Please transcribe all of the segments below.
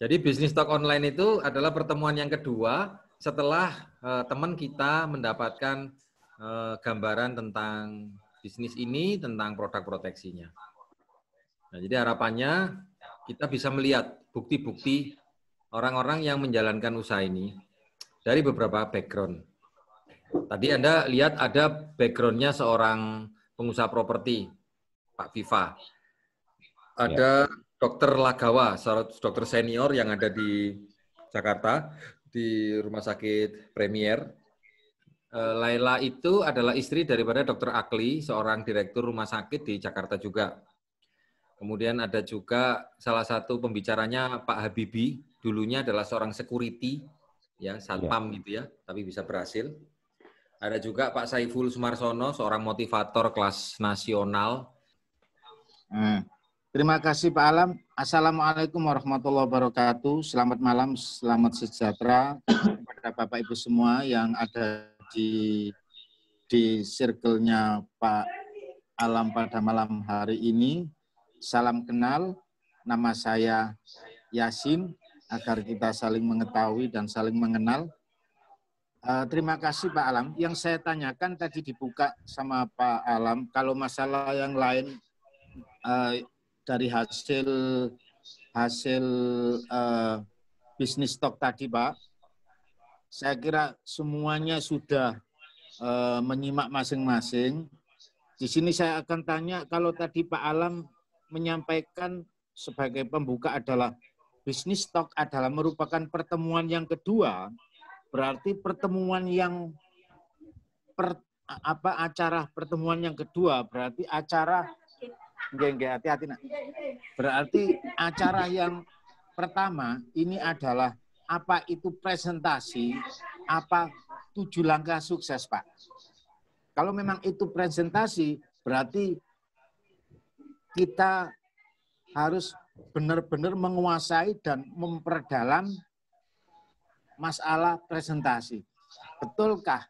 Jadi bisnis talk online itu adalah pertemuan yang kedua setelah teman kita mendapatkan gambaran tentang bisnis ini, tentang produk proteksinya. Nah, jadi harapannya kita bisa melihat bukti-bukti orang-orang yang menjalankan usaha ini dari beberapa background. Tadi Anda lihat ada background-nya seorang pengusaha properti, Pak Viva. Ada Dokter Lagawa, dokter senior yang ada di Jakarta, di Rumah Sakit Premier. Laila itu adalah istri daripada Dokter Akli, seorang direktur rumah sakit di Jakarta juga. Kemudian ada juga salah satu pembicaranya Pak Habibie, dulunya adalah seorang security, ya satpam gitu ya, tapi bisa berhasil. Ada juga Pak Saiful Sumarsono, seorang motivator kelas nasional. Terima kasih Pak Alam. Assalamualaikum warahmatullahi wabarakatuh. Selamat malam, selamat sejahtera kepada Bapak Ibu semua yang ada di circle-nya Pak Alam pada malam hari ini. Salam kenal, nama saya Yasin, agar kita saling mengetahui dan saling mengenal. Terima kasih Pak Alam. Yang saya tanyakan tadi dibuka sama Pak Alam, kalau masalah yang lain dari hasil bisnis talk tadi Pak, saya kira semuanya sudah menyimak masing-masing. Di sini saya akan tanya, kalau tadi Pak Alam menyampaikan sebagai pembuka adalah bisnis talk adalah merupakan pertemuan yang kedua, berarti pertemuan yang acara pertemuan yang kedua berarti acara hati-hati nak. Berarti acara yang pertama ini adalah apa itu presentasi, apa 7 langkah sukses Pak. Kalau memang itu presentasi, berarti kita harus benar-benar menguasai dan memperdalam masalah presentasi. Betulkah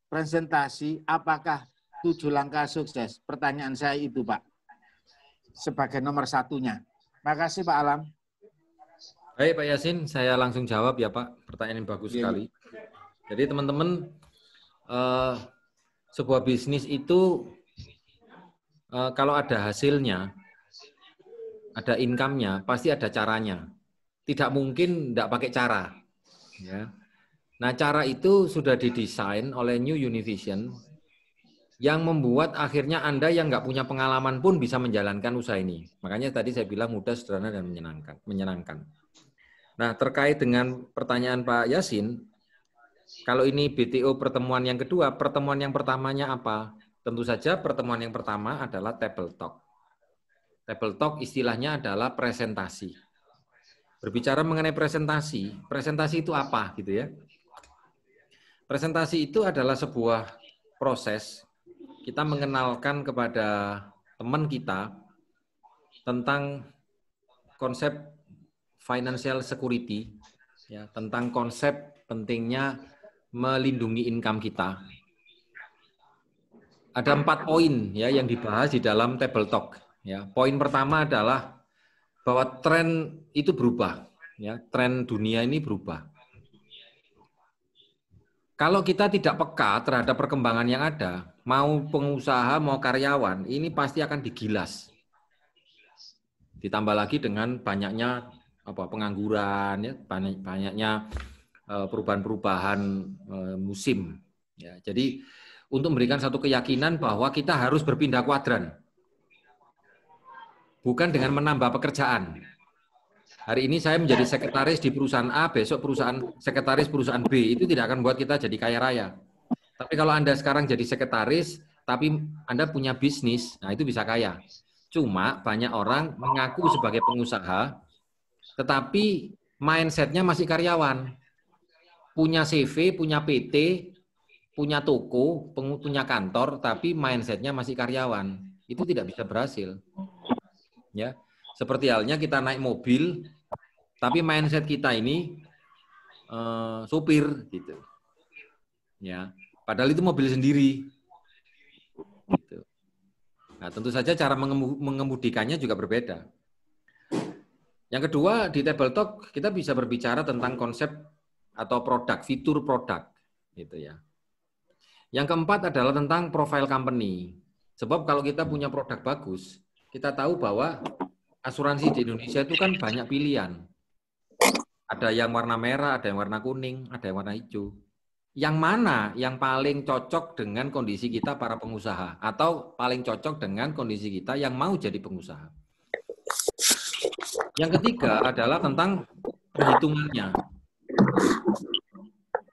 presentasi, apakah 7 langkah sukses? Pertanyaan saya itu Pak, sebagai nomor satunya. Makasih Pak Alam. Baik Pak Yasin, saya langsung jawab ya Pak. Pertanyaan yang bagus sekali. Jadi teman-teman, sebuah bisnis itu kalau ada hasilnya, ada income-nya, pasti ada caranya. Tidak mungkin tidak pakai cara. Ya. Nah, cara itu sudah didesain oleh New Univision yang membuat akhirnya Anda yang nggak punya pengalaman pun bisa menjalankan usaha ini. Makanya tadi saya bilang mudah, sederhana, dan menyenangkan. Nah, terkait dengan pertanyaan Pak Yasin, kalau ini BTO pertemuan yang kedua, pertemuan yang pertamanya apa? Tentu saja pertemuan yang pertama adalah table talk. Table talk istilahnya adalah presentasi. Berbicara mengenai presentasi, presentasi itu apa gitu ya? Presentasi itu adalah sebuah proses kita mengenalkan kepada teman kita tentang konsep financial security, ya, tentang konsep pentingnya melindungi income kita. Ada 4 poin ya yang dibahas di dalam table talk. Ya, poin pertama adalah bahwa tren itu berubah, ya, tren dunia ini berubah. Kalau kita tidak peka terhadap perkembangan yang ada, mau pengusaha, mau karyawan, ini pasti akan digilas. Ditambah lagi dengan banyaknya pengangguran, ya, banyaknya perubahan-perubahan musim. Ya, jadi untuk memberikan satu keyakinan bahwa kita harus berpindah kuadran, bukan dengan menambah pekerjaan. Hari ini saya menjadi sekretaris di perusahaan A, besok sekretaris perusahaan B, itu tidak akan buat kita jadi kaya raya. Tapi kalau Anda sekarang jadi sekretaris, tapi Anda punya bisnis, nah itu bisa kaya. Cuma banyak orang mengaku sebagai pengusaha, tetapi mindset-nya masih karyawan. Punya CV, punya PT, punya toko, punya kantor, tapi mindset-nya masih karyawan. Itu tidak bisa berhasil. Ya, seperti halnya kita naik mobil, tapi mindset kita ini sopir gitu. Ya, padahal itu mobil sendiri. Gitu. Nah, tentu saja cara mengemudikannya juga berbeda. Yang kedua, di Table Talk kita bisa berbicara tentang konsep atau produk, fitur produk, gitu ya. Yang keempat adalah tentang profile company. Sebab kalau kita punya produk bagus, kita tahu bahwa asuransi di Indonesia itu kan banyak pilihan. Ada yang warna merah, ada yang warna kuning, ada yang warna hijau. Yang mana yang paling cocok dengan kondisi kita para pengusaha atau paling cocok dengan kondisi kita yang mau jadi pengusaha. Yang ketiga adalah tentang perhitungannya.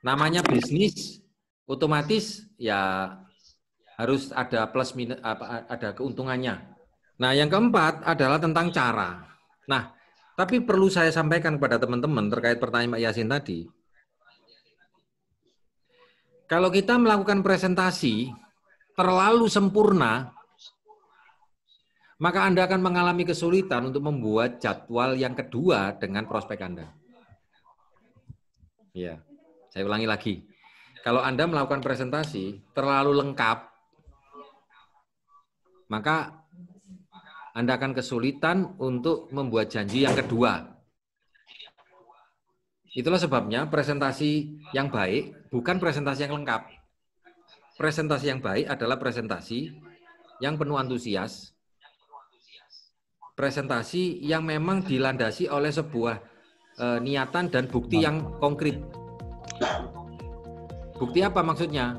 Namanya bisnis, otomatis ya harus ada plus minus, ada keuntungannya. Nah, yang keempat adalah tentang cara. Nah, tapi perlu saya sampaikan kepada teman-teman terkait pertanyaan Mbak Yasin tadi. Kalau kita melakukan presentasi terlalu sempurna, maka Anda akan mengalami kesulitan untuk membuat jadwal yang kedua dengan prospek Anda. Ya, saya ulangi lagi. Kalau Anda melakukan presentasi terlalu lengkap, maka Anda akan kesulitan untuk membuat janji yang kedua. Itulah sebabnya presentasi yang baik bukan presentasi yang lengkap. Presentasi yang baik adalah presentasi yang penuh antusias. Presentasi yang memang dilandasi oleh sebuah niatan dan bukti yang konkret. Bukti apa maksudnya?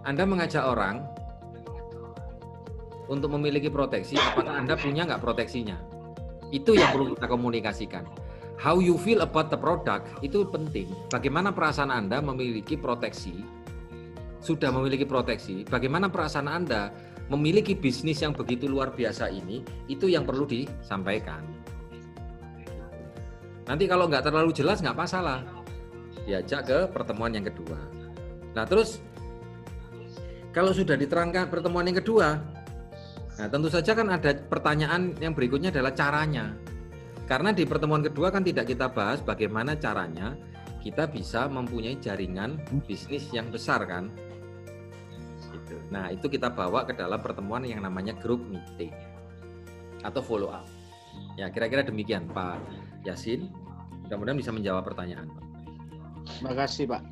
Anda mengajak orang untuk memiliki proteksi, apakah Anda punya nggak proteksinya? Itu yang perlu kita komunikasikan. How you feel about the product itu penting. Bagaimana perasaan Anda memiliki proteksi? Sudah memiliki proteksi. Bagaimana perasaan Anda memiliki bisnis yang begitu luar biasa ini? Itu yang perlu disampaikan. Nanti kalau nggak terlalu jelas nggak masalah. Diajak ke pertemuan yang kedua. Nah terus kalau sudah diterangkan pertemuan yang kedua, nah tentu saja kan ada pertanyaan yang berikutnya adalah caranya. Karena di pertemuan kedua kan tidak kita bahas bagaimana caranya kita bisa mempunyai jaringan bisnis yang besar kan. Gitu. Nah itu kita bawa ke dalam pertemuan yang namanya group meeting atau follow up. Ya kira-kira demikian Pak Yasin. Mudah-mudahan bisa menjawab pertanyaan. Terima kasih Pak.